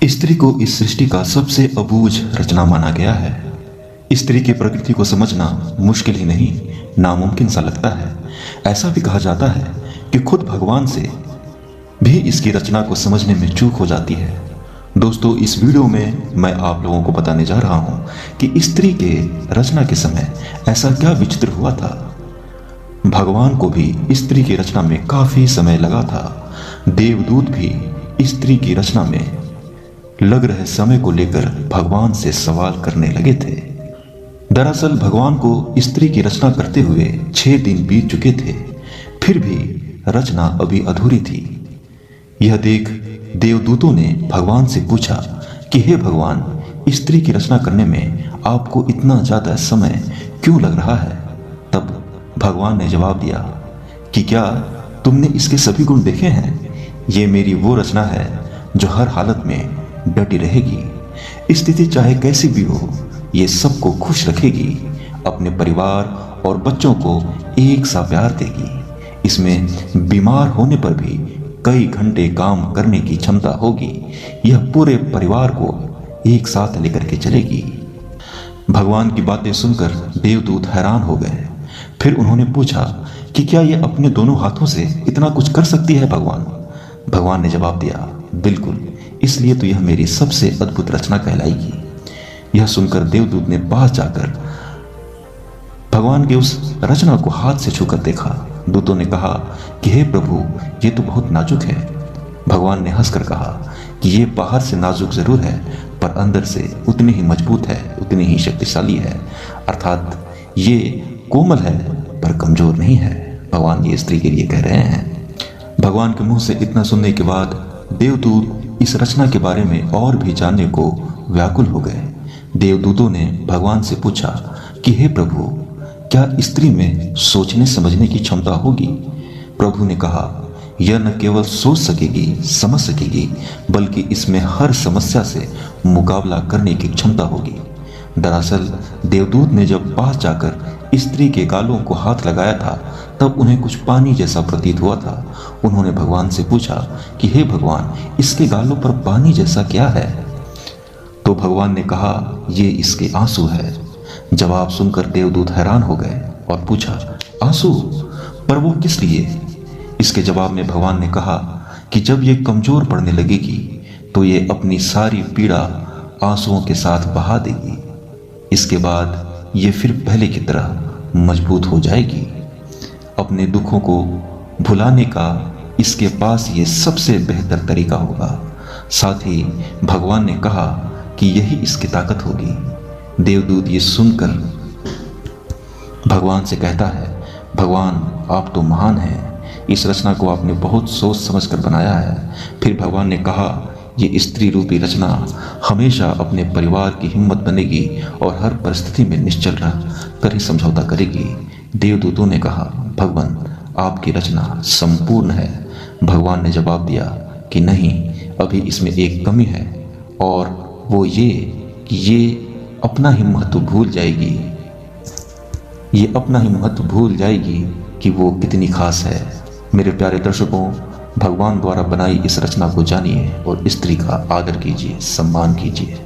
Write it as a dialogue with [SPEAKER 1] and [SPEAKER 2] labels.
[SPEAKER 1] स्त्री को इस सृष्टि का सबसे अबूझ रचना माना गया है। स्त्री की प्रकृति को समझना मुश्किल ही नहीं, नामुमकिन सा लगता है। ऐसा भी कहा जाता है कि खुद भगवान से भी इसकी रचना को समझने में चूक हो जाती है। दोस्तों, इस वीडियो में मैं आप लोगों को बताने जा रहा हूं कि स्त्री के रचना के समय ऐसा क्या विचित्र हुआ था। भगवान को भी स्त्री की रचना में काफी समय लगा था। देवदूत भी स्त्री की रचना में लग रहे समय को लेकर भगवान से सवाल करने लगे थे। दरअसल भगवान को स्त्री की रचना करते हुए 6 दिन बीत चुके थे, फिर भी रचना अभी अधूरी थी। यह देख देवदूतों ने भगवान से पूछा कि हे भगवान, स्त्री की रचना करने में आपको इतना ज्यादा समय क्यों लग रहा है। तब भगवान ने जवाब दिया कि क्या तुमने इसके सभी गुण देखे हैं। ये मेरी वो रचना है जो हर हालत में डटी रहेगी। स्थिति चाहे कैसी भी हो, ये सबको खुश रखेगी, अपने परिवार और बच्चों को एक सा प्यार देगी। इसमें बीमार होने पर भी कई घंटे काम करने की क्षमता होगी। यह पूरे परिवार को एक साथ लेकर के चलेगी। भगवान की बातें सुनकर देवदूत हैरान हो गए। फिर उन्होंने पूछा कि क्या यह अपने दोनों हाथों से इतना कुछ कर सकती है भगवान। भगवान ने जवाब दिया, बिल्कुल, इसलिए तो यह मेरी सबसे अद्भुत रचना कहलाएगी। यह सुनकर देवदूत ने पास जाकर भगवान के उस रचना को हाथ से छूकर देखा। दूतों ने कहा कि हे प्रभु, ये तो बहुत नाजुक है। भगवान ने हंसकर कहा कि ये बाहर से नाजुक जरूर है, पर अंदर से उतनी ही मजबूत है, उतनी ही शक्तिशाली है। अर्थात ये कोमल है पर कमजोर नहीं है। भगवान ये स्त्री के लिए कह रहे हैं। भगवान के मुंह से इतना सुनने के बाद देवदूत इस रचना के बारे में और भी जानने को व्याकुल हो गए। देवदूतों ने भगवान से पूछा कि हे प्रभु, क्या स्त्री में सोचने समझने की क्षमता होगी। प्रभु ने कहा, यह न केवल सोच सकेगी, समझ सकेगी, बल्कि इसमें हर समस्या से मुकाबला करने की क्षमता होगी। दरअसल देवदूत ने जब पास जाकर स्त्री के गालों को हाथ लगाया था, तब उन्हें कुछ पानी जैसा प्रतीत हुआ था। उन्होंने भगवान से पूछा कि हे भगवान, इसके गालों पर पानी जैसा क्या है। तो भगवान ने कहा, ये इसके आंसू है। जवाब सुनकर देवदूत हैरान हो गए और पूछा, आंसू? पर वो किस लिए। इसके जवाब में भगवान ने कहा कि जब ये कमजोर पड़ने लगेगी तो ये अपनी सारी पीड़ा आंसुओं के साथ बहा देगी। इसके बाद ये फिर पहले की तरह मजबूत हो जाएगी। अपने दुखों को भुलाने का इसके पास ये सबसे बेहतर तरीका होगा। साथ ही भगवान ने कहा कि यही इसकी ताकत होगी। देवदूत ये सुनकर भगवान से कहता है, भगवान, आप तो महान हैं। इस रचना को आपने बहुत सोच समझ कर बनाया है। फिर भगवान ने कहा, ये स्त्री रूपी रचना हमेशा अपने परिवार की हिम्मत बनेगी और हर परिस्थिति में निश्चल रह कर ही समझौता करेगी। देवदूतों ने कहा, भगवान, आपकी रचना संपूर्ण है। भगवान ने जवाब दिया कि नहीं, अभी इसमें एक कमी है, और वो ये कि ये अपना ही महत्व भूल जाएगी। ये अपना ही महत्व भूल जाएगी कि वो कितनी खास है। मेरे प्यारे दर्शकों, भगवान द्वारा बनाई इस रचना को जानिए और स्त्री का आदर कीजिए, सम्मान कीजिए।